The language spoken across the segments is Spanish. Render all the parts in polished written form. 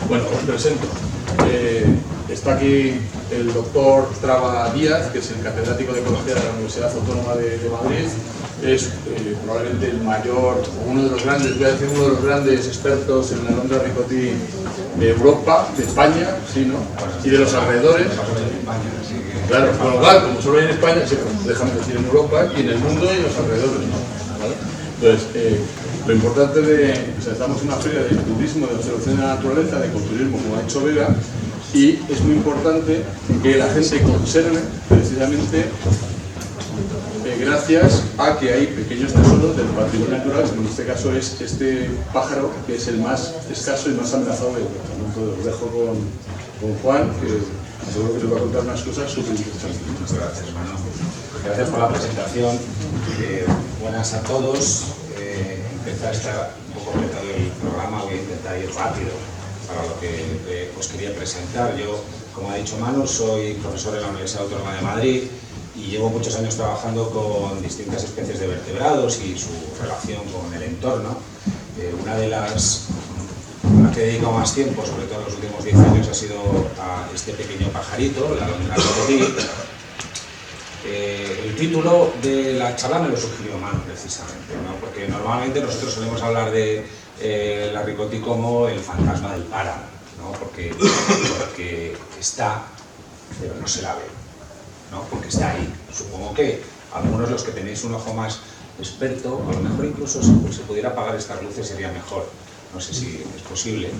Bueno, os presento. Está aquí el doctor Traba Díaz, que es el catedrático de Ecología de la Universidad Autónoma de Madrid. Es probablemente el mayor, uno de los grandes, voy a decir uno de los grandes expertos en la alondra ricotí de Europa, de España, sí, ¿no? Y de los alrededores. Claro, con lo cual, como solo hay en España, sí, déjame decir en Europa y en el mundo y en los alrededores, ¿vale? Entonces, lo importante o sea, estamos en una feria de turismo, de observación de la naturaleza, de ecoturismo, como ha hecho Vega, y es muy importante que la gente conserve precisamente gracias a que hay pequeños tesoros del patrimonio natural, como en este caso es este pájaro, que es el más escaso y más amenazado del mundo. Entonces, os dejo con Juan, que seguro que nos va a contar unas cosas súper interesantes. Muchas gracias, Manu. Gracias por la presentación. Buenas a todos. Empezar a estar un poco completado el programa, voy a intentar ir rápido para lo que os quería presentar. Yo, como ha dicho Manu, soy profesor en la Universidad Autónoma de Madrid y llevo muchos años trabajando con distintas especies de vertebrados y su relación con el entorno. Una de las que he dedicado más tiempo, sobre todo en los últimos 10 años, ha sido a este pequeño pajarito, la alondra ricotí. El título de la charla me lo sugirió Manu, precisamente, ¿no? Porque normalmente nosotros solemos hablar de la ricotí como el fantasma del páramo, ¿no? Porque está, pero no se la ve, ¿no? Porque está ahí. Supongo que algunos, los que tenéis un ojo más experto, a lo mejor incluso si se pudiera apagar estas luces sería mejor. No sé si es posible,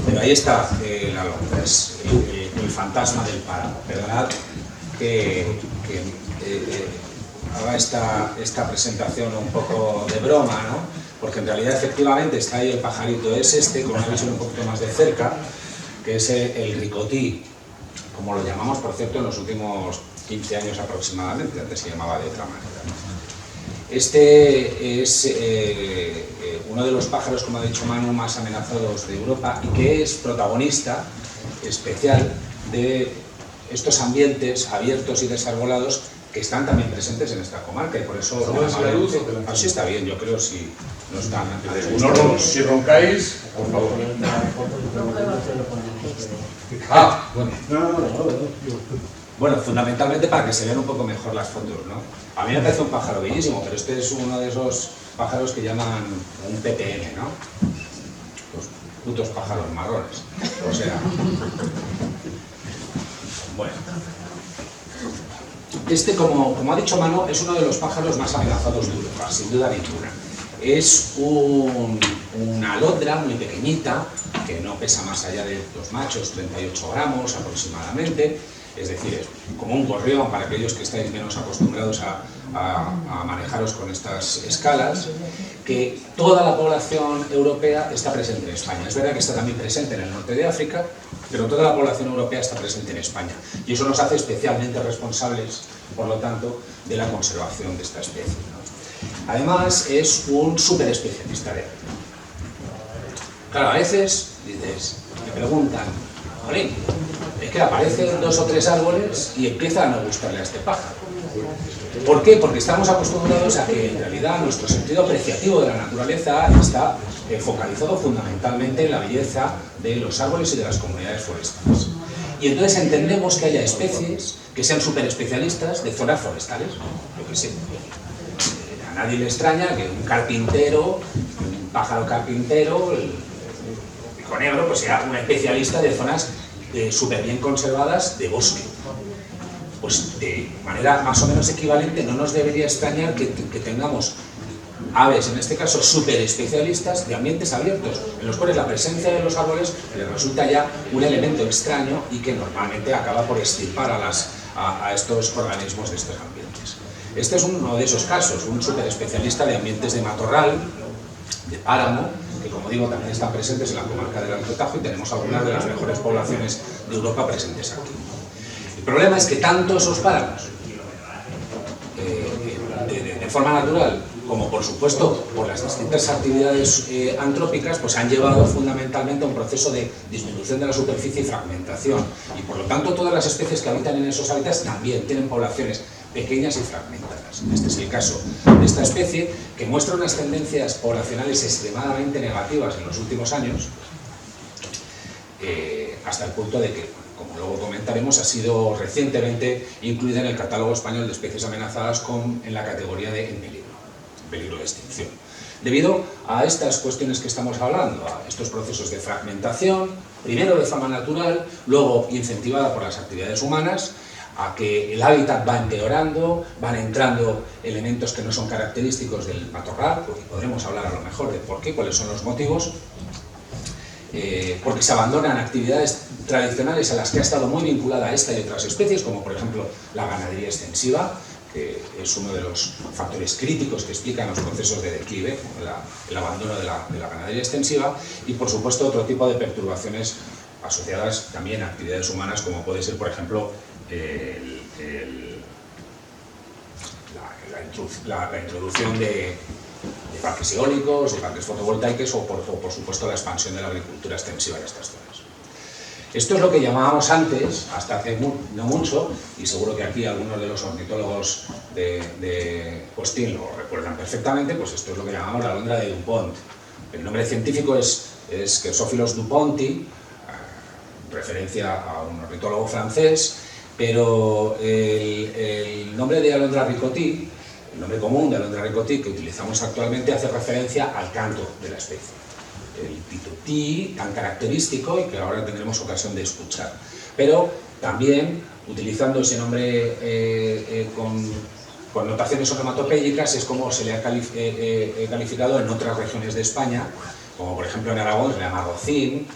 pero ahí está la alondra, es el fantasma del páramo. Perdonad que haga esta presentación un poco de broma, ¿no? Porque en realidad efectivamente está ahí el pajarito, es este, con una visión un poquito más de cerca, que es el ricotí, como lo llamamos, por cierto, en los últimos 15 años aproximadamente, antes se llamaba de otra manera. Este es uno de los pájaros, como ha dicho Manu, más amenazados de Europa y que es protagonista especial de estos ambientes abiertos y desarbolados que están también presentes en esta comarca y por eso... Así está bien, yo creo, si no están... Si roncáis, por favor. Ah, bueno. Bueno, fundamentalmente para que se vean un poco mejor las fotos, ¿no? A mí me parece un pájaro bellísimo, pero este es uno de esos pájaros que llaman un PPM, ¿no? Los putos pájaros marrones. O sea... Bueno. Este, como ha dicho Manu, es uno de los pájaros más amenazados de Europa, sin duda ninguna. Es una alondra muy pequeñita, que no pesa más allá de los machos, 38 gramos aproximadamente. Es decir, es como un gorrión para aquellos que estáis menos acostumbrados a manejaros con estas escalas, que toda la población europea está presente en España. Es verdad que está también presente en el norte de África, pero toda la población europea está presente en España. Y eso nos hace especialmente responsables, por lo tanto, de la conservación de esta especie, ¿no? Además, es un súper especialista de hábitat. Claro, a veces me preguntan, Jolín, es que aparecen 2 o 3 árboles y empiezan a no gustarle a este pájaro. ¿Por qué? Porque estamos acostumbrados a que en realidad nuestro sentido apreciativo de la naturaleza está focalizado fundamentalmente en la belleza de los árboles y de las comunidades forestales. Y entonces entendemos que haya especies que sean súper especialistas de zonas forestales. Yo qué sé, a nadie le extraña que un carpintero, un pájaro carpintero, el pico negro, pues sea un especialista de zonas súper bien conservadas de bosque. Pues de manera más o menos equivalente no nos debería extrañar que tengamos aves, en este caso súper especialistas de ambientes abiertos, en los cuales la presencia de los árboles les resulta ya un elemento extraño y que normalmente acaba por extirpar a estos organismos de estos ambientes. Este es uno de esos casos, un súper especialista de ambientes de matorral, de páramo, que como digo también están presentes en la comarca del Alto Tajo y tenemos algunas de las mejores poblaciones de Europa presentes aquí. El problema es que tanto esos páramos, de forma natural, como por supuesto por las distintas actividades antrópicas, pues han llevado fundamentalmente a un proceso de disminución de la superficie y fragmentación. Y por lo tanto todas las especies que habitan en esos hábitats también tienen poblaciones pequeñas y fragmentadas. Este es el caso de esta especie, que muestra unas tendencias poblacionales extremadamente negativas en los últimos años, hasta el punto de que, como luego comentaremos, ha sido recientemente incluida en el catálogo español de especies amenazadas en la categoría de en peligro de extinción. Debido a estas cuestiones que estamos hablando, a estos procesos de fragmentación, primero de forma natural, luego incentivada por las actividades humanas, a que el hábitat va empeorando, van entrando elementos que no son característicos del matorral, porque podremos hablar a lo mejor de por qué, cuáles son los motivos, porque se abandonan actividades tradicionales a las que ha estado muy vinculada esta y otras especies, como por ejemplo la ganadería extensiva, que es uno de los factores críticos que explican los procesos de declive, el abandono de la ganadería extensiva, y por supuesto otro tipo de perturbaciones asociadas también a actividades humanas, como puede ser por ejemplo la introducción de parques eólicos, de parques fotovoltaicos o por supuesto la expansión de la agricultura extensiva en estas zonas. Esto es lo que llamábamos antes, hasta hace no mucho, y seguro que aquí algunos de los ornitólogos de Postín lo recuerdan perfectamente, pues esto es lo que llamamos la alondra de Dupont. El nombre científico es Schizophyllus duponti, referencia a un ornitólogo francés, pero el nombre de alondra ricotti, el nombre común de alondra ricotti que utilizamos actualmente, hace referencia al canto de la especie. El pitutí, tan característico y que ahora tendremos ocasión de escuchar. Pero también, utilizando ese nombre con notaciones onomatopéyicas, es como se le ha calificado en otras regiones de España, como por ejemplo en Aragón se le llama rocín,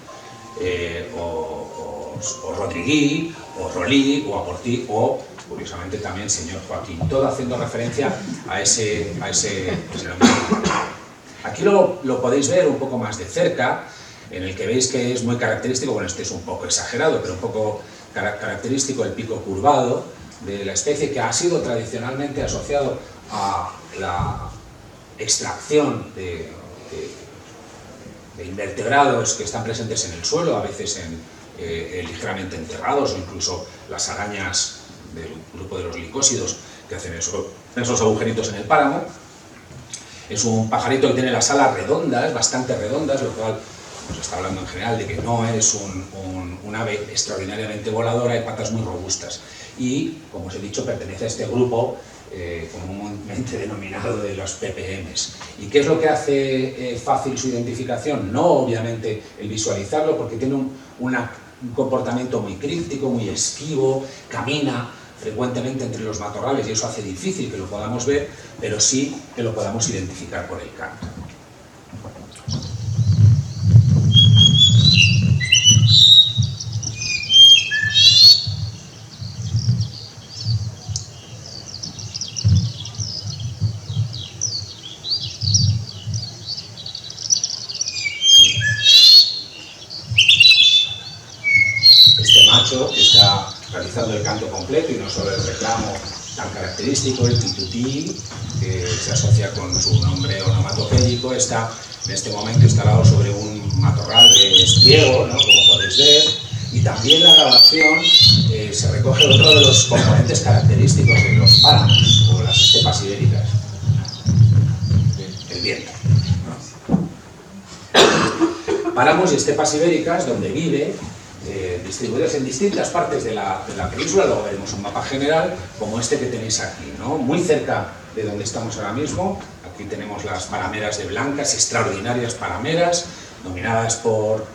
o rodriguí, o rolí, o aportí, o curiosamente también señor Joaquín, todo haciendo referencia a ese nombre. Aquí lo podéis ver un poco más de cerca, en el que veis que es muy característico, bueno, este es un poco exagerado, pero un poco característico el pico curvado de la especie, que ha sido tradicionalmente asociado a la extracción de invertebrados que están presentes en el suelo, a veces ligeramente enterrados, o incluso las arañas del grupo de los licósidos que hacen esos agujeritos en el páramo. Es un pajarito que tiene las alas redondas, bastante redondas, lo cual nos está hablando en general de que no es un ave extraordinariamente voladora y patas muy robustas. Y, como os he dicho, pertenece a este grupo comúnmente denominado de los PPMs. ¿Y qué es lo que hace fácil su identificación? No, obviamente, el visualizarlo, porque tiene un comportamiento muy críptico, muy esquivo, camina frecuentemente entre los matorrales y eso hace difícil que lo podamos ver, pero sí que lo podamos identificar por el canto. Este macho que está realizando el canto completo y no solo el reclamo tan característico, el pitutí, que se asocia con su nombre onomatopéyico, está en este momento instalado sobre un matorral de espliego, ¿no?, como podéis ver, y también la grabación se recoge otro de los componentes característicos de los páramos o las estepas ibéricas, el viento. Páramos y estepas ibéricas donde vive, distribuidas en distintas partes de la península, luego veremos un mapa general como este que tenéis aquí, ¿no?, muy cerca de donde estamos ahora mismo. Aquí tenemos las parameras de Blancas, extraordinarias parameras, dominadas por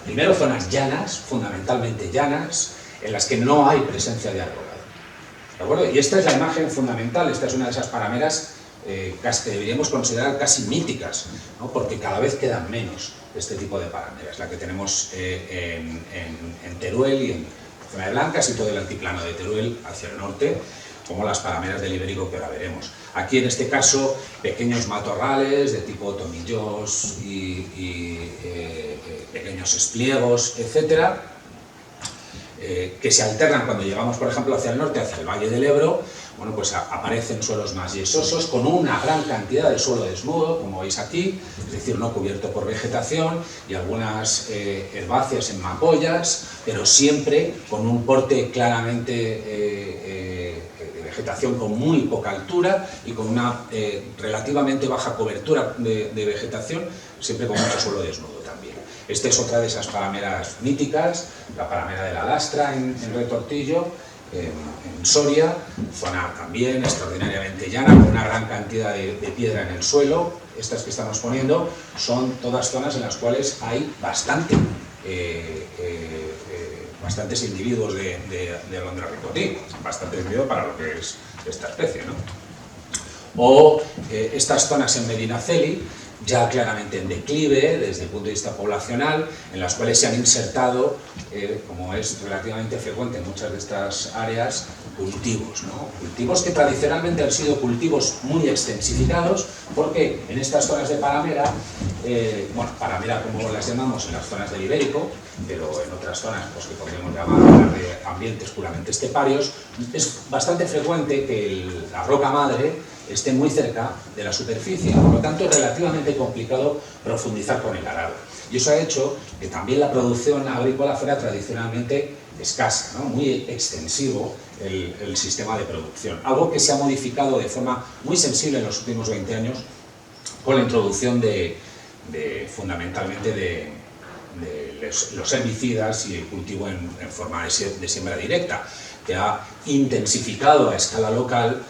primero zonas llanas, fundamentalmente llanas, en las que no hay presencia de arbolado. ¿De acuerdo? Y esta es la imagen fundamental, esta es una de esas parameras que deberíamos considerar casi míticas, ¿no?, porque cada vez quedan menos este tipo de parameras, la que tenemos en Teruel y en zona de Blancas y todo el altiplano de Teruel hacia el norte, como las parameras del Ibérico que ahora veremos. Aquí en este caso pequeños matorrales de tipo tomillos y pequeños espliegos, etcétera, que se alternan cuando llegamos, por ejemplo, hacia el norte, hacia el Valle del Ebro. Bueno, pues aparecen suelos más yesosos, con una gran cantidad de suelo desnudo, como veis aquí, es decir, no cubierto por vegetación, y algunas herbáceas en macollas, pero siempre con un porte claramente de vegetación con muy poca altura y con una relativamente baja cobertura de vegetación, siempre con mucho suelo desnudo también. Esta es otra de esas parameras míticas, la paramera de la Lastra en Retortillo, en Soria, zona también extraordinariamente llana, con una gran cantidad de piedra en el suelo. Estas que estamos poniendo son todas zonas en las cuales hay bastantes individuos de alondra ricotí, bastante individuos para lo que es esta especie, ¿no? O estas zonas en Medinaceli, ya claramente en declive desde el punto de vista poblacional, en las cuales se han insertado, como es relativamente frecuente en muchas de estas áreas, cultivos, ¿no? Cultivos que tradicionalmente han sido cultivos muy extensificados, porque en estas zonas de paramera, bueno, paramera como las llamamos en las zonas del Ibérico, pero en otras zonas pues, que podríamos llamar de ambientes puramente esteparios, es bastante frecuente que la roca madre esté muy cerca de la superficie, por lo tanto es relativamente complicado profundizar con el arado. Y eso ha hecho que también la producción agrícola fuera tradicionalmente escasa, ¿no? Muy extensivo el sistema de producción, algo que se ha modificado de forma muy sensible en los últimos 20 años con la introducción fundamentalmente de los herbicidas y el cultivo en forma de siembra directa, que ha intensificado a escala local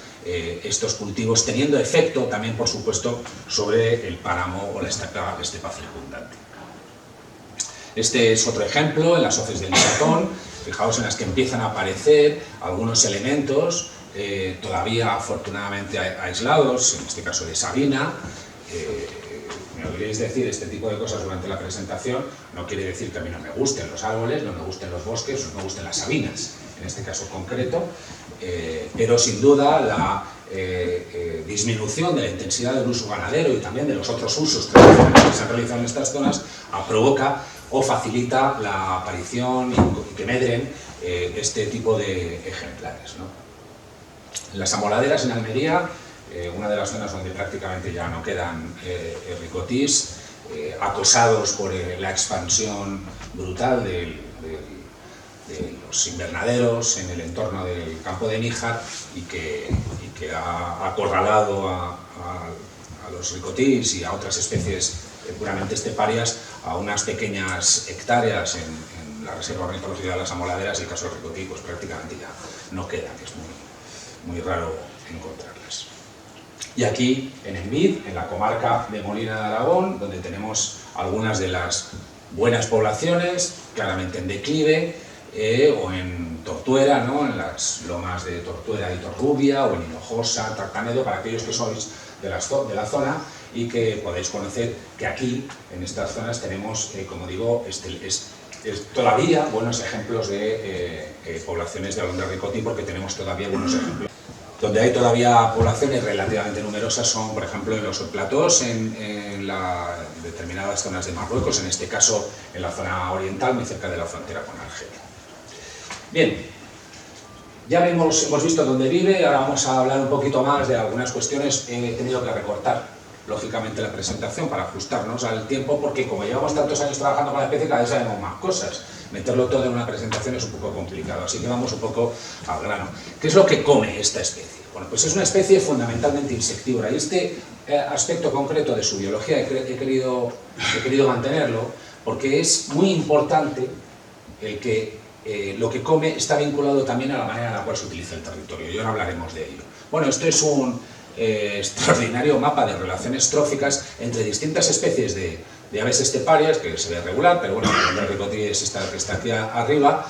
estos cultivos, teniendo efecto también, por supuesto, sobre el páramo o la estepa circundante. Este es otro ejemplo en las hoces del Licatón. Fijaos en las que empiezan a aparecer algunos elementos todavía afortunadamente aislados, en este caso de sabina. Me oiréis decir este tipo de cosas durante la presentación, no quiere decir que a mí no me gusten los árboles, no me gusten los bosques, no me gusten las sabinas, en este caso concreto, pero sin duda la disminución de la intensidad del uso ganadero y también de los otros usos tradicionales que se han realizado en estas zonas provoca o facilita la aparición y que medren este tipo de ejemplares, ¿no? Las amoladeras en Almería, una de las zonas donde prácticamente ya no quedan ricotís, acosados por la expansión brutal de los invernaderos en el entorno del campo de Níjar y que ha acorralado a los ricotís y a otras especies puramente esteparias a unas pequeñas hectáreas en la reserva ornitológica de las amoladeras. Y el caso del ricotí pues prácticamente ya no queda, que es muy raro encontrarlas. Y aquí en Envid, en la comarca de Molina de Aragón, donde tenemos algunas de las buenas poblaciones, claramente en declive, o en Tortuera, ¿no? En las lomas de Tortuera y Torrubia, o en Hinojosa, Tartanedo, para aquellos que sois de la zona y que podéis conocer que aquí, en estas zonas, tenemos, como digo, todavía buenos ejemplos de poblaciones de alondra ricotí, porque tenemos todavía buenos ejemplos. Donde hay todavía poblaciones relativamente numerosas son, por ejemplo, en los platós, en determinadas zonas de Marruecos, en este caso en la zona oriental, muy cerca de la frontera con Argelia. Bien, ya hemos visto dónde vive, ahora vamos a hablar un poquito más de algunas cuestiones. He tenido que recortar, lógicamente, la presentación para ajustarnos al tiempo, porque como llevamos tantos años trabajando con la especie, cada vez sabemos más cosas. Meterlo todo en una presentación es un poco complicado, así que vamos un poco al grano. ¿Qué es lo que come esta especie? Bueno, pues es una especie fundamentalmente insectívora, y este aspecto concreto de su biología he querido mantenerlo, porque es muy importante el que lo que come está vinculado también a la manera en la cual se utiliza el territorio, y ahora hablaremos de ello. Bueno, esto es un extraordinario mapa de relaciones tróficas entre distintas especies de aves esteparias, que se ve regular, pero bueno, la ricotí es esta que está aquí arriba,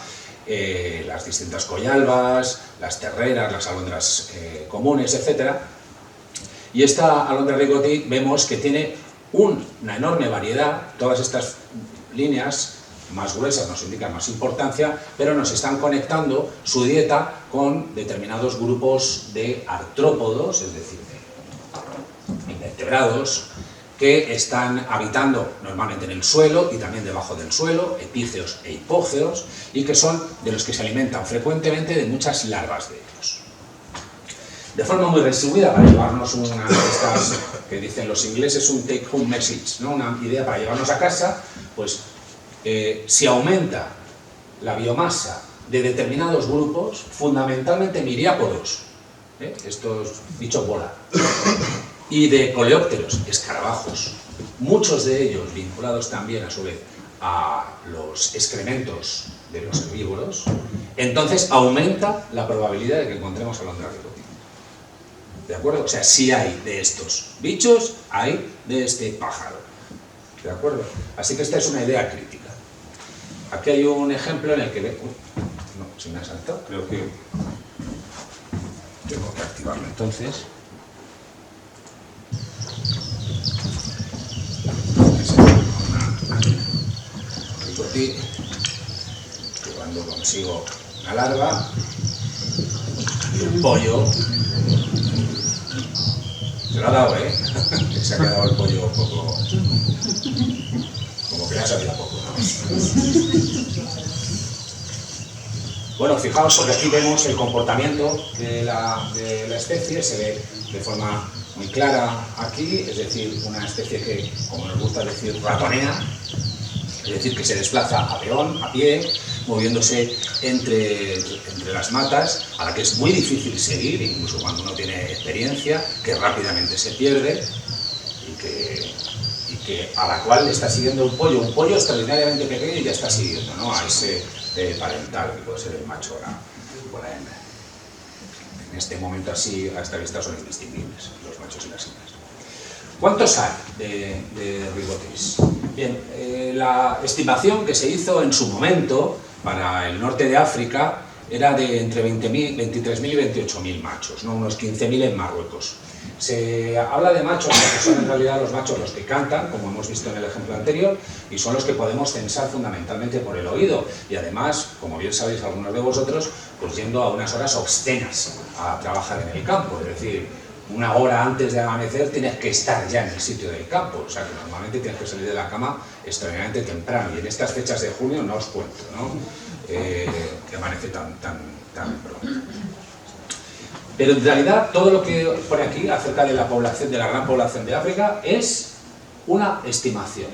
las distintas collalbas, las terreras, las alondras comunes, etc. Y esta alondra ricotí vemos que tiene una enorme variedad. Todas estas líneas más gruesas nos indican más importancia, pero nos están conectando su dieta con determinados grupos de artrópodos, es decir, de invertebrados, que están habitando normalmente en el suelo y también debajo del suelo, epígeos e hipógeos, y que son de los que se alimentan frecuentemente de muchas larvas de ellos. De forma muy resumida, para llevarnos una de estas que dicen los ingleses, un take home message, ¿no? Una idea para llevarnos a casa, pues si aumenta la biomasa de determinados grupos, fundamentalmente miriápodos, estos bichos bola, y de coleópteros, escarabajos, muchos de ellos vinculados también a su vez a los excrementos de los herbívoros, entonces aumenta la probabilidad de que encontremos alondra ricotí. ¿De acuerdo? O sea, si hay de estos bichos, hay de este pájaro. ¿De acuerdo? Así que esta es una idea crítica. Aquí hay un ejemplo en el que... no, se me ha saltado. Creo que tengo que activarlo entonces. Ricotí, que cuando consigo una larva y un pollo, se lo ha dado, ¿eh? Se ha quedado el pollo un poco... como que le ha salido poco, ¿no? Bueno, fijaos, porque aquí vemos el comportamiento de la especie, se ve de forma muy clara aquí, es decir, una especie que, como nos gusta decir, ratonea, es decir, que se desplaza a peón, a pie, moviéndose entre las matas, a la que es muy difícil seguir, incluso cuando uno tiene experiencia, que rápidamente se pierde y que a la cual le está siguiendo un pollo extraordinariamente pequeño y ya está siguiendo, ¿no?, a ese parental, que puede ser el macho o la hembra. En este momento así, a esta vista, son indistinguibles los machos y las hembras. ¿Cuántos hay de rigotis? Bien, la estimación que se hizo en su momento para el norte de África era de entre 23.000 y 28.000 machos, ¿no?, unos 15.000 en Marruecos. Se habla de machos, porque son en realidad los machos los que cantan, como hemos visto en el ejemplo anterior, y son los que podemos censar fundamentalmente por el oído. Y además, como bien sabéis algunos de vosotros, pues yendo a unas horas obscenas a trabajar en el campo, es decir, una hora antes de amanecer tienes que estar ya en el sitio del campo, o sea que normalmente tienes que salir de la cama extraordinariamente temprano, y en estas fechas de junio no os cuento, ¿no?, que amanece tan pronto. Pero en realidad todo lo que pone aquí acerca de la población, de la gran población de África, es una estimación.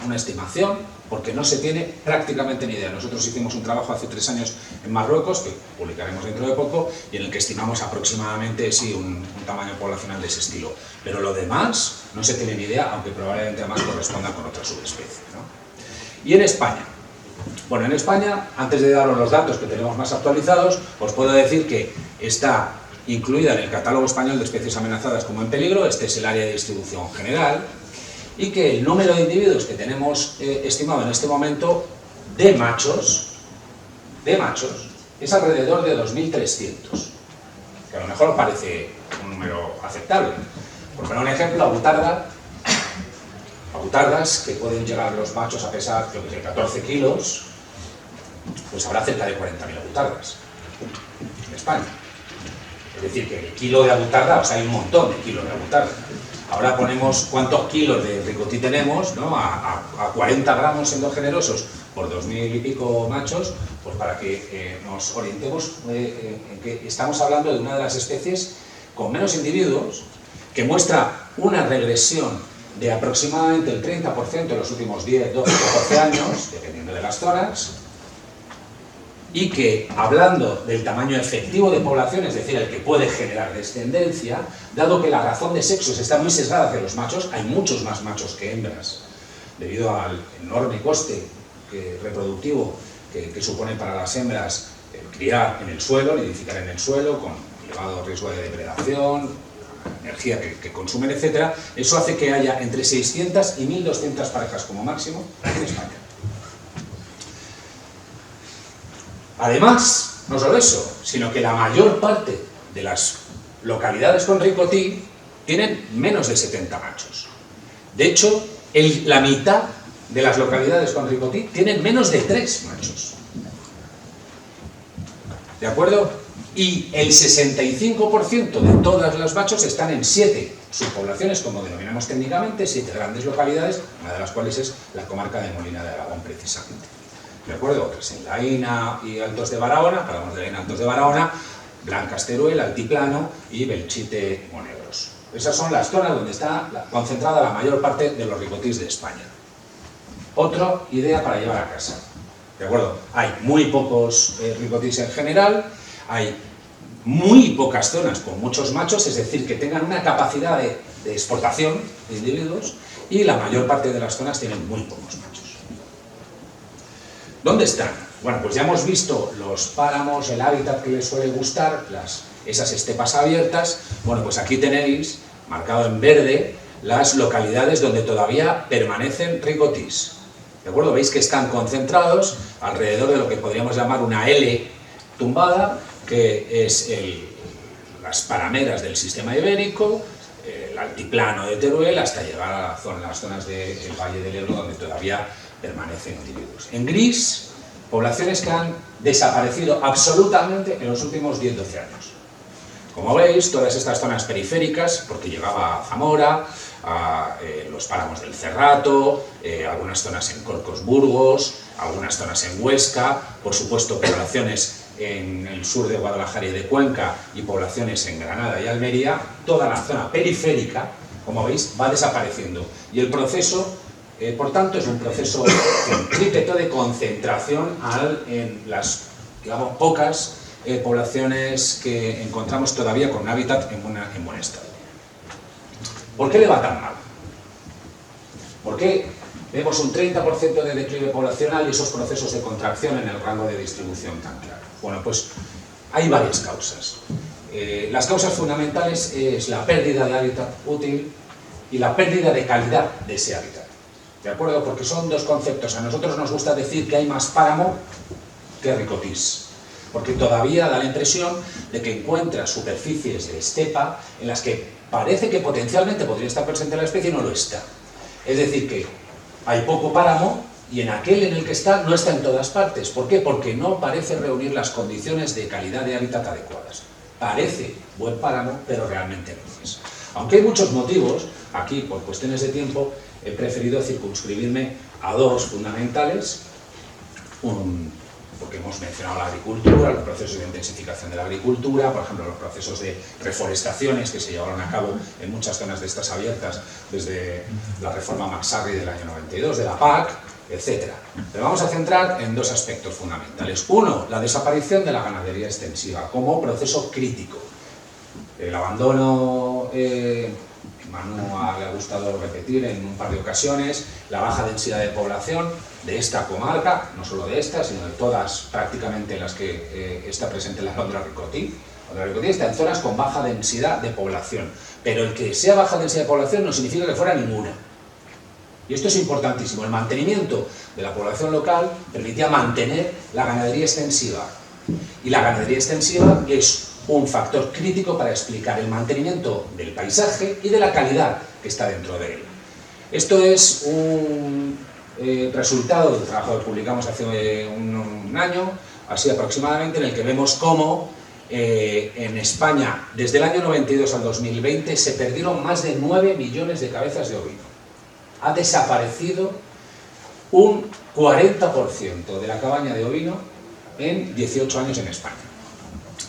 Una estimación porque no se tiene prácticamente ni idea. Nosotros hicimos un trabajo hace 3 años en Marruecos, que publicaremos dentro de poco, y en el que estimamos aproximadamente, sí, un tamaño poblacional de ese estilo. Pero lo demás no se tiene ni idea, aunque probablemente además corresponda con otra subespecie, ¿no? Y en España. Bueno, en España, antes de daros los datos que tenemos más actualizados, os puedo decir que está incluida en el catálogo español de especies amenazadas como en peligro, este es el área de distribución general, y que el número de individuos que tenemos estimado en este momento de machos es alrededor de 2.300, que a lo mejor os parece un número aceptable. Por poner un ejemplo, abutardas, que pueden llegar los machos a pesar, creo que 14 kilos, pues habrá cerca de 40.000 abutardas en España. Es decir, que el kilo de abutarda, o sea, hay un montón de kilos de abutarda. Ahora ponemos cuántos kilos de ricotí tenemos, ¿no?, a 40 gramos siendo generosos por 2.000 y pico machos, pues para que nos orientemos en que estamos hablando de una de las especies con menos individuos, que muestra una regresión de aproximadamente el 30% en los últimos 10, 12, 14 años, dependiendo de las zonas, y que, hablando del tamaño efectivo de población, es decir, el que puede generar descendencia, dado que la razón de sexos está muy sesgada hacia los machos, hay muchos más machos que hembras, debido al enorme coste reproductivo que supone para las hembras criar en el suelo, nidificar en el suelo, con elevado riesgo de depredación, energía que consumen, etc. Eso hace que haya entre 600 y 1.200 parejas como máximo en España. Además, no solo eso, sino que la mayor parte de las localidades con ricotí tienen menos de 70 machos. De hecho, la mitad de las localidades con ricotí tienen menos de 3 machos. ¿De acuerdo? Y el 65% de todas los machos están en 7 subpoblaciones, como denominamos técnicamente, 7 grandes localidades, una de las cuales es la comarca de Molina de Aragón, precisamente. ¿De acuerdo? Pues en Laína y Altos de Barahona, hablamos de Laína, Altos de Barahona, Blancas Teruel, Altiplano y Belchite, Monegros. Esas son las zonas donde está concentrada la mayor parte de los ricotís de España. Otra idea para llevar a casa. ¿De acuerdo? Hay muy pocos ricotís en general, hay muy pocas zonas con muchos machos, es decir, que tengan una capacidad de exportación de individuos, y la mayor parte de las zonas tienen muy pocos machos. ¿Dónde están? Bueno, pues ya hemos visto los páramos, el hábitat que les suele gustar, esas estepas abiertas. Bueno, pues aquí tenéis, marcado en verde, las localidades donde todavía permanecen ricotis. ¿De acuerdo? Veis que están concentrados alrededor de lo que podríamos llamar una L tumbada, que es las parameras del sistema ibérico, el altiplano de Teruel, hasta llegar a las zonas del Valle del Ebro, donde todavía permanecen individuos. En gris, poblaciones que han desaparecido absolutamente en los últimos 10-12 años. Como veis, todas estas zonas periféricas, porque llegaba a Zamora, a los páramos del Cerrato, algunas zonas en Corcos, Burgos, algunas zonas en Huesca, por supuesto poblaciones en el sur de Guadalajara y de Cuenca y poblaciones en Granada y Almería, toda la zona periférica, como veis, va desapareciendo. Y el proceso, por tanto, es un proceso centrípeto de concentración en las, digamos, pocas poblaciones que encontramos todavía con un hábitat en buen estado. ¿Por qué le va tan mal? ¿Por qué vemos un 30% de declive poblacional y esos procesos de contracción en el rango de distribución tan claro? Bueno, pues hay varias causas. Las causas fundamentales es la pérdida de hábitat útil y la pérdida de calidad de ese hábitat. ¿De acuerdo? Porque son dos conceptos. A nosotros nos gusta decir que hay más páramo que ricotis, porque todavía da la impresión de que encuentras superficies de estepa en las que parece que potencialmente podría estar presente la especie y no lo está. Es decir, que hay poco páramo y en aquel en el que está no está en todas partes. ¿Por qué? Porque no parece reunir las condiciones de calidad de hábitat adecuadas. Parece buen páramo, pero realmente no es. Aunque hay muchos motivos, aquí por cuestiones de tiempo he preferido circunscribirme a dos fundamentales, porque hemos mencionado la agricultura, los procesos de intensificación de la agricultura, por ejemplo, los procesos de reforestaciones que se llevaron a cabo en muchas zonas de estas abiertas desde la reforma McSharry del año 92, de la PAC, etc. Pero vamos a centrar en dos aspectos fundamentales. Uno, la desaparición de la ganadería extensiva como proceso crítico. El abandono, Manu le ha gustado repetir en un par de ocasiones, la baja densidad de población de esta comarca, no solo de esta, sino de todas prácticamente las que está presente la Alondra ricotí. La Alondra ricotí está en zonas con baja densidad de población, pero el que sea baja densidad de población no significa que fuera ninguna. Y esto es importantísimo. El mantenimiento de la población local permitía mantener la ganadería extensiva. Y la ganadería extensiva es un factor crítico para explicar el mantenimiento del paisaje y de la calidad que está dentro de él. Esto es un resultado del trabajo que publicamos hace un año, así aproximadamente, en el que vemos cómo en España, desde el año 92 al 2020, se perdieron más de 9 millones de cabezas de ovino. Ha desaparecido un 40% de la cabaña de ovino en 18 años en España.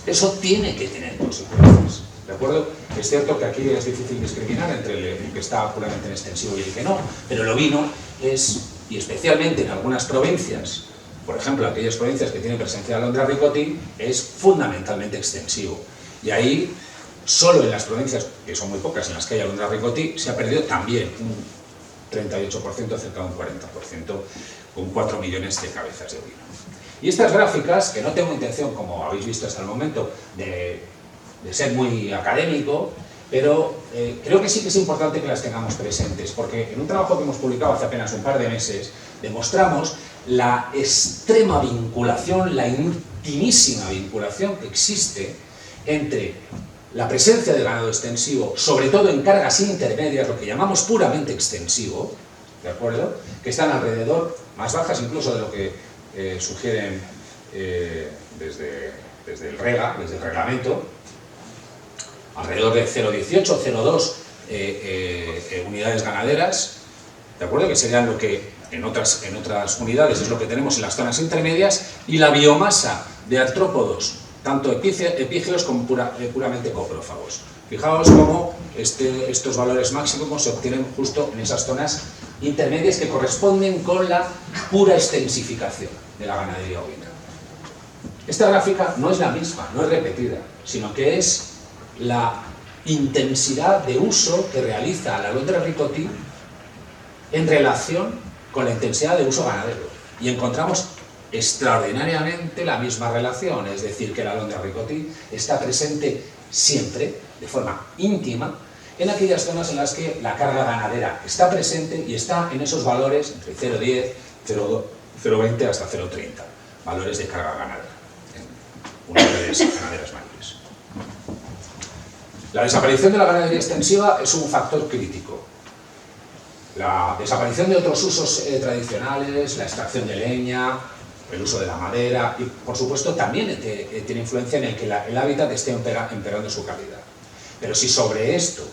Eso tiene que tener consecuencias, ¿de acuerdo? Es cierto que aquí es difícil discriminar entre el que está puramente en extensivo y el que no, pero el ovino es, y especialmente en algunas provincias, por ejemplo, aquellas provincias que tienen presencia de Alondra ricotí, es fundamentalmente extensivo. Y ahí, solo en las provincias, que son muy pocas, en las que hay Alondra ricotí, se ha perdido también un 38%, cerca de un 40%, con 4 millones de cabezas de ovino. Y estas gráficas, que no tengo intención, como habéis visto hasta el momento, de ser muy académico, pero creo que sí que es importante que las tengamos presentes, porque en un trabajo que hemos publicado hace apenas un par de meses, demostramos la extrema vinculación, la intimísima vinculación que existe entre la presencia de ganado extensivo, sobre todo en cargas intermedias, lo que llamamos puramente extensivo, ¿de acuerdo?, que están alrededor, más bajas incluso de lo que sugieren desde el REGA, desde el reglamento, alrededor de 0,18 o 0,2 unidades ganaderas, ¿de acuerdo?, que serían lo que en otras unidades es lo que tenemos en las zonas intermedias, y la biomasa de artrópodos, tanto epígeos como puramente coprófagos. Fijaos cómo estos valores máximos se obtienen justo en esas zonas intermedias que corresponden con la pura extensificación de la ganadería ovina. Esta gráfica no es la misma, no es repetida, sino que es la intensidad de uso que realiza la Alondra ricotí en relación con la intensidad de uso ganadero. Y encontramos extraordinariamente la misma relación, es decir, que la alondra ricotti está presente siempre, de forma íntima, en aquellas zonas en las que la carga ganadera está presente y está en esos valores entre 0,10, 0,20 hasta 0,30, valores de carga ganadera en unidades ganaderas mayores. La desaparición de la ganadería extensiva es un factor crítico. La desaparición de otros usos tradicionales, la extracción de leña, el uso de la madera y, por supuesto, también tiene influencia en el que el hábitat esté empeorando su calidad. Pero si sobre esto,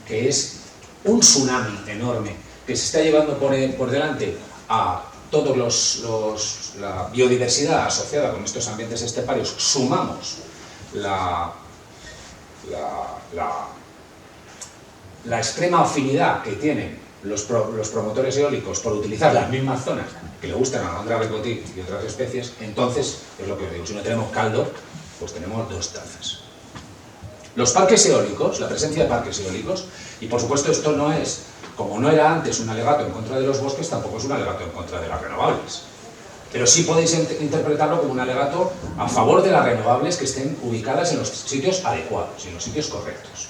que es un tsunami enorme, que se está llevando por delante a toda la biodiversidad asociada con estos ambientes esteparios, sumamos la extrema afinidad que tienen los promotores eólicos por utilizar las mismas zonas que le gustan a la alondra ricotti y otras especies, entonces, es lo que os digo, si no tenemos caldo, pues tenemos 2 tazas. Los parques eólicos, la presencia de parques eólicos, y por supuesto esto no es, como no era antes un alegato en contra de los bosques, tampoco es un alegato en contra de las renovables. Pero sí podéis interpretarlo como un alegato a favor de las renovables que estén ubicadas en los sitios adecuados y en los sitios correctos.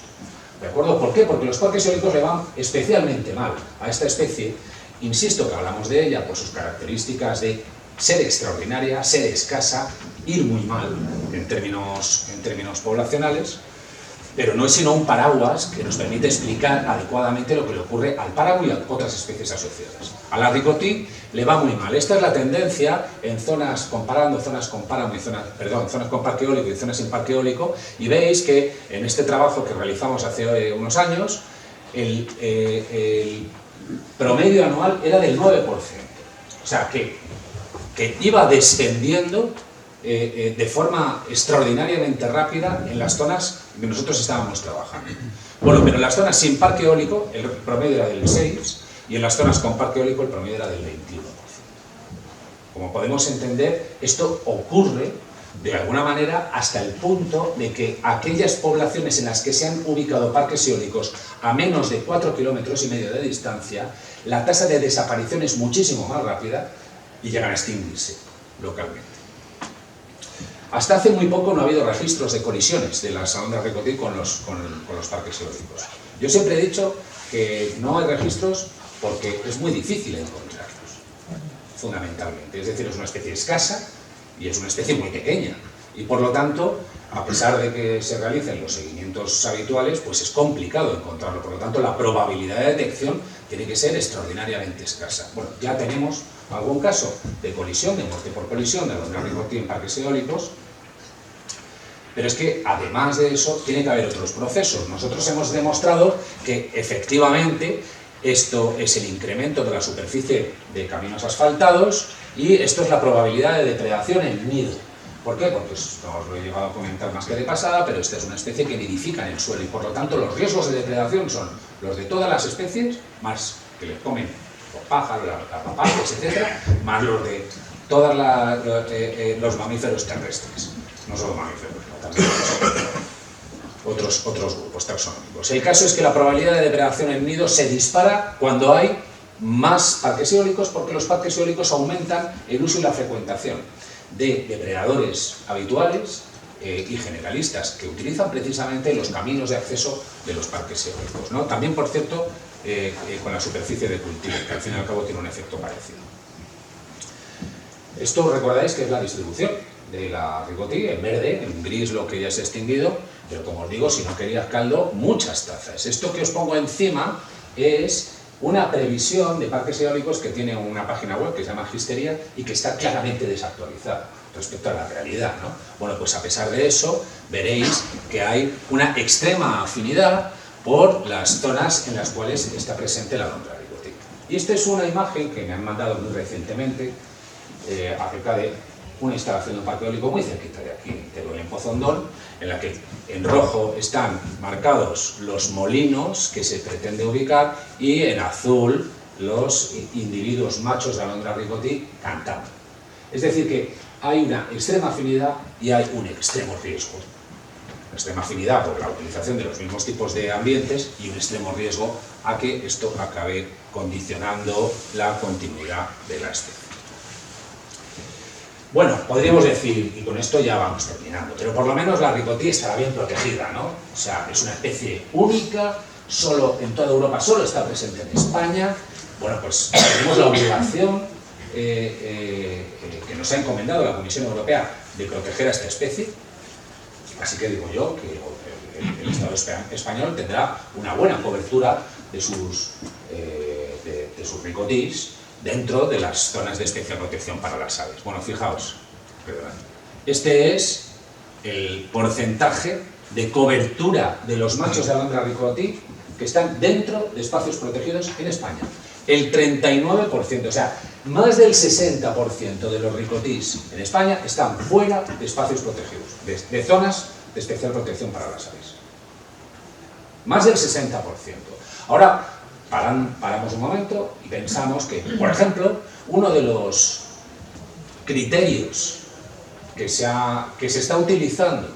¿De acuerdo? ¿Por qué? Porque los parques eólicos le van especialmente mal a esta especie. Insisto que hablamos de ella por sus características de ser extraordinaria, ser escasa, ir muy mal en términos poblacionales, pero no es sino un paraguas que nos permite explicar adecuadamente lo que le ocurre al páramo y a otras especies asociadas. A la ricotti le va muy mal. Esta es la tendencia en zonas, comparando zonas con páramo y zonas con parque eólico y zonas sin parque eólico, y veis que en este trabajo que realizamos hace unos años, el promedio anual era del 9%. O sea, que iba descendiendo de forma extraordinariamente rápida en las zonas que nosotros estábamos trabajando. Bueno, pero en las zonas sin parque eólico el promedio era del 6% y en las zonas con parque eólico el promedio era del 21%. Como podemos entender, esto ocurre de alguna manera hasta el punto de que aquellas poblaciones en las que se han ubicado parques eólicos a menos de 4,5 kilómetros de distancia, la tasa de desaparición es muchísimo más rápida y llegan a extinguirse localmente. Hasta hace muy poco no ha habido registros de colisiones de las alondras ricotti con los parques eólicos. Yo siempre he dicho que no hay registros porque es muy difícil encontrarlos, fundamentalmente. Es decir, es una especie escasa y es una especie muy pequeña. Y por lo tanto, a pesar de que se realicen los seguimientos habituales, pues es complicado encontrarlo. Por lo tanto, la probabilidad de detección tiene que ser extraordinariamente escasa. Bueno, ya tenemos algún caso de colisión, de muerte por colisión de alondra ricotti en parques eólicos, pero es que además de eso tiene que haber otros procesos. Nosotros hemos demostrado que efectivamente esto es el incremento de la superficie de caminos asfaltados y esto es la probabilidad de depredación en nido. ¿Por qué? Porque no os lo he llegado a comentar más que de pasada, pero esta es una especie que nidifica en el suelo y por lo tanto los riesgos de depredación son los de todas las especies, más que les comen los pájaros, las rapaces, etc., más los de todos los mamíferos terrestres. No solo mamíferos, sino también otros grupos taxonómicos. El caso es que la probabilidad de depredación en nido se dispara cuando hay más parques eólicos, porque los parques eólicos aumentan el uso y la frecuentación de depredadores habituales y generalistas que utilizan precisamente los caminos de acceso de los parques eólicos, ¿no? También, por cierto, con la superficie de cultivo, que al fin y al cabo tiene un efecto parecido. Esto recordáis que es la distribución de la ricotti, en verde, en gris lo que ya se ha extinguido, pero como os digo, si no querías caldo, muchas tazas. Esto que os pongo encima es una previsión de parques eólicos que tiene una página web que se llama Gisteria y que está claramente desactualizada respecto a la realidad, ¿no? Bueno, pues a pesar de eso, veréis que hay una extrema afinidad por las zonas en las cuales está presente la alondra ricotti. Y esta es una imagen que me han mandado muy recientemente acerca de una instalación de un parque eólico muy cerquita de aquí, en Teruel, en Pozondón, en la que en rojo están marcados los molinos que se pretende ubicar y en azul los individuos machos de alondra ricotti cantando. Es decir, que hay una extrema afinidad y hay un extremo riesgo. Una extrema afinidad por la utilización de los mismos tipos de ambientes y un extremo riesgo a que esto acabe condicionando la continuidad de la especie. Bueno, podríamos decir, y con esto ya vamos terminando, pero por lo menos la ricotí estará bien protegida, ¿no? O sea, es una especie única, solo en toda Europa, solo está presente en España. Bueno, pues tenemos la obligación que nos ha encomendado la Comisión Europea de proteger a esta especie, así que digo yo que el Estado español tendrá una buena cobertura de sus ricotís dentro de las zonas de especial protección para las aves. Bueno, fijaos, perdón, este es el porcentaje de cobertura de los machos de alondra ricotí que están dentro de espacios protegidos en España. El 39%, o sea, más del 60% de los ricotís en España están fuera de espacios protegidos, de zonas de especial protección para las aves. Más del 60%. Ahora, paramos un momento y pensamos que, por ejemplo, uno de los criterios que se está utilizando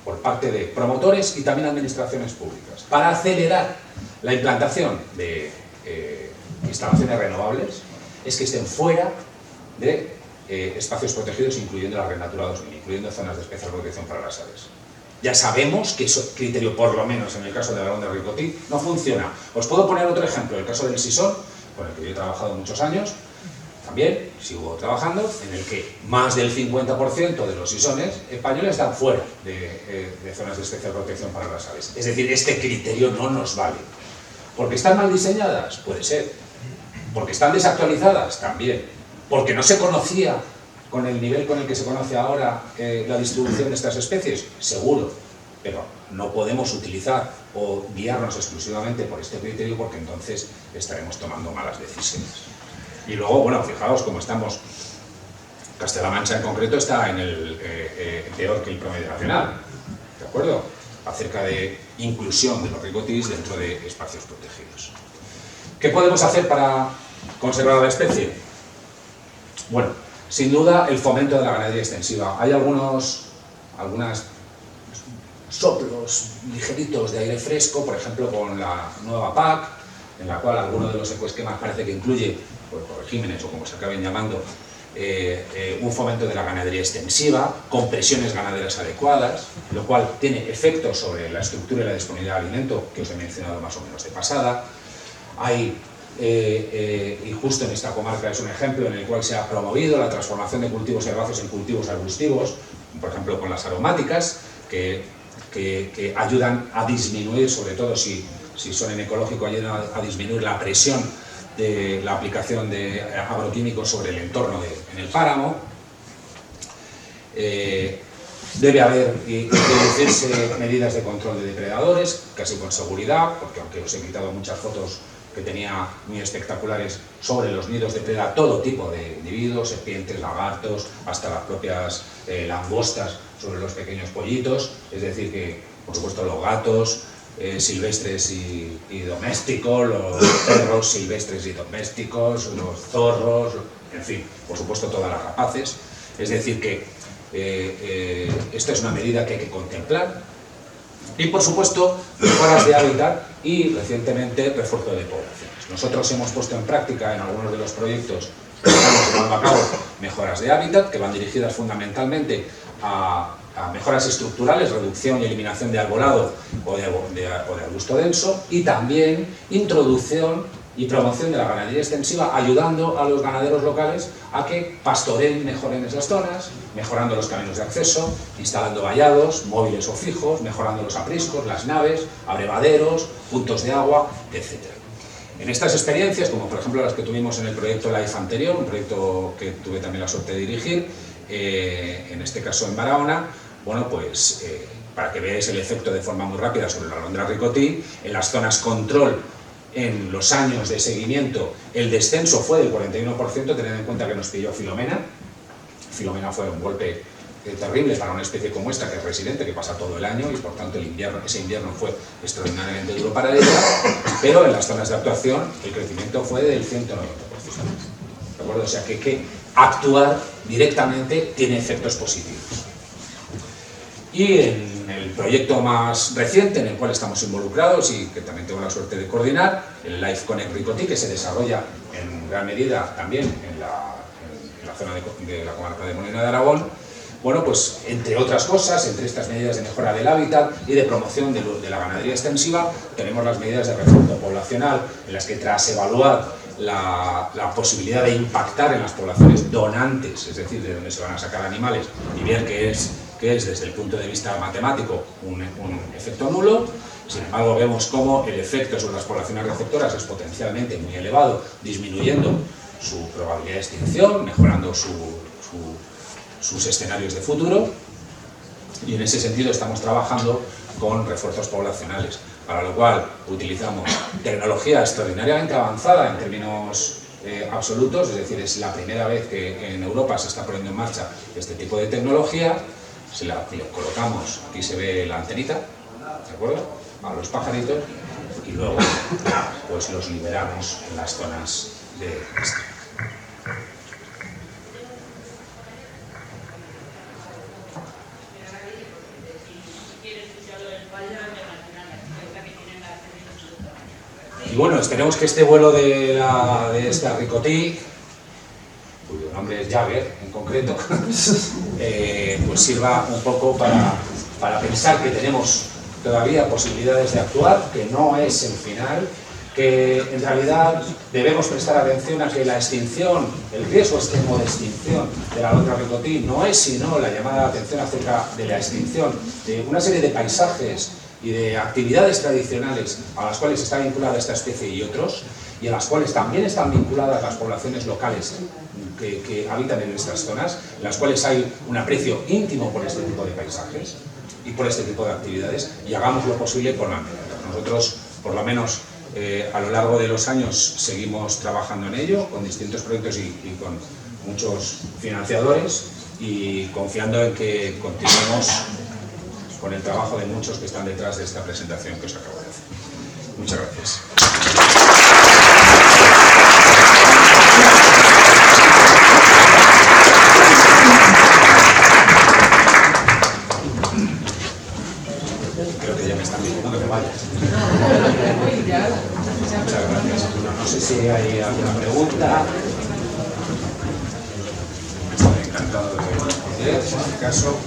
por parte de promotores y también administraciones públicas para acelerar la implantación de instalaciones renovables es que estén fuera de espacios protegidos, incluyendo la Red Natura 2000, incluyendo zonas de especial protección para las aves. Ya sabemos que ese criterio, por lo menos en el caso de la alondra ricotí, no funciona. Os puedo poner otro ejemplo, el caso del sisón, con el que yo he trabajado muchos años, también sigo trabajando, en el que más del 50% de los sisones españoles están fuera de zonas de especial protección para las aves. Es decir, este criterio no nos vale. ¿Porque están mal diseñadas? Puede ser. ¿Porque están desactualizadas? También. ¿Porque no se conocía con el nivel con el que se conoce ahora la distribución de estas especies? Seguro. Pero no podemos utilizar o guiarnos exclusivamente por este criterio, porque entonces estaremos tomando malas decisiones. Y luego, bueno, fijaos cómo estamos. Castilla-La Mancha en concreto está en peor que el promedio nacional, ¿de acuerdo? Acerca de inclusión de los ricotís dentro de espacios protegidos. ¿Qué podemos hacer para conservar la especie? Bueno, sin duda el fomento de la ganadería extensiva. Hay algunos soplos ligeritos de aire fresco, por ejemplo con la nueva PAC, en la cual alguno de los ecoesquemas parece que incluye, por regímenes o como se acaben llamando, un fomento de la ganadería extensiva, con presiones ganaderas adecuadas, lo cual tiene efectos sobre la estructura y la disponibilidad de alimento, que os he mencionado más o menos de pasada. Hay, y justo en esta comarca es un ejemplo en el cual se ha promovido la transformación de cultivos herbáceos en cultivos arbustivos, por ejemplo con las aromáticas, que ayudan a disminuir, sobre todo si son en ecológico, ayudan a disminuir la presión de la aplicación de agroquímicos sobre el entorno en el páramo. Debe haber y introducirse medidas de control de depredadores, casi con seguridad, porque aunque os he quitado muchas fotos que tenía muy espectaculares sobre los nidos de preda, todo tipo de individuos, serpientes, lagartos, hasta las propias langostas sobre los pequeños pollitos, es decir que, por supuesto, los gatos silvestres y domésticos, los perros silvestres y domésticos, los zorros, en fin, por supuesto todas las rapaces. Es decir que esta es una medida que hay que contemplar. Y por supuesto, mejoras de hábitat y recientemente refuerzo de poblaciones. Nosotros hemos puesto en práctica en algunos de los proyectos que estamos llevando a cabo mejoras de hábitat que van dirigidas fundamentalmente a mejoras estructurales, reducción y eliminación de arbolado o de arbusto denso, y también introducción y promoción de la ganadería extensiva, ayudando a los ganaderos locales a que pastoreen mejor en esas zonas, mejorando los caminos de acceso, instalando vallados, móviles o fijos, mejorando los apriscos, las naves, abrevaderos, puntos de agua, etc. En estas experiencias, como por ejemplo las que tuvimos en el proyecto LIFE anterior, un proyecto que tuve también la suerte de dirigir, en este caso en Barahona, bueno, pues para que veáis el efecto de forma muy rápida sobre la alondra ricotí, en las zonas control, en los años de seguimiento, el descenso fue del 41%, tened en cuenta que nos pilló Filomena. Filomena fue un golpe terrible para una especie como esta, que es residente, que pasa todo el año, y por tanto ese invierno fue extraordinariamente duro para ella, pero en las zonas de actuación el crecimiento fue del 190%. ¿De acuerdo? O sea que actuar directamente tiene efectos positivos. Y en el proyecto más reciente en el cual estamos involucrados y que también tengo la suerte de coordinar, el Life Connect Ricotí, que se desarrolla en gran medida también en la zona de la comarca de Molina de Aragón. Bueno, pues entre otras cosas, entre estas medidas de mejora del hábitat y de promoción de la ganadería extensiva, tenemos las medidas de refuerzo poblacional, en las que tras evaluar la posibilidad de impactar en las poblaciones donantes, es decir, de donde se van a sacar animales, y ver que es desde el punto de vista matemático un efecto nulo. Sin embargo, vemos cómo el efecto sobre las poblaciones receptoras es potencialmente muy elevado, disminuyendo su probabilidad de extinción, mejorando sus escenarios de futuro, y en ese sentido estamos trabajando con refuerzos poblacionales, para lo cual utilizamos tecnología extraordinariamente avanzada en términos absolutos, es decir, es la primera vez que en Europa se está poniendo en marcha este tipo de tecnología. Le colocamos, aquí se ve la antenita, ¿de acuerdo?, a los pajaritos, y luego pues los liberamos en las zonas de este. Y bueno, esperemos que este vuelo de esta Ricotí, cuyo nombre es Jagger en concreto, pues sirva un poco para pensar que tenemos todavía posibilidades de actuar, que no es el final, que en realidad debemos prestar atención a que la extinción, el riesgo extremo de extinción de la alondra Ricotí no es sino la llamada de atención acerca de la extinción de una serie de paisajes y de actividades tradicionales a las cuales está vinculada esta especie y otros, y a las cuales también están vinculadas las poblaciones locales que habitan en estas zonas, en las cuales hay un aprecio íntimo por este tipo de paisajes y por este tipo de actividades, y hagamos lo posible por mantenerlas. Nosotros, por lo menos a lo largo de los años, seguimos trabajando en ello, con distintos proyectos y con muchos financiadores, y confiando en que continuemos con el trabajo de muchos que están detrás de esta presentación que os acabo de hacer. Muchas gracias. Creo que ya me están diciendo que vaya. Muchas gracias. No sé si hay alguna pregunta. Estoy encantado de responder. En este caso,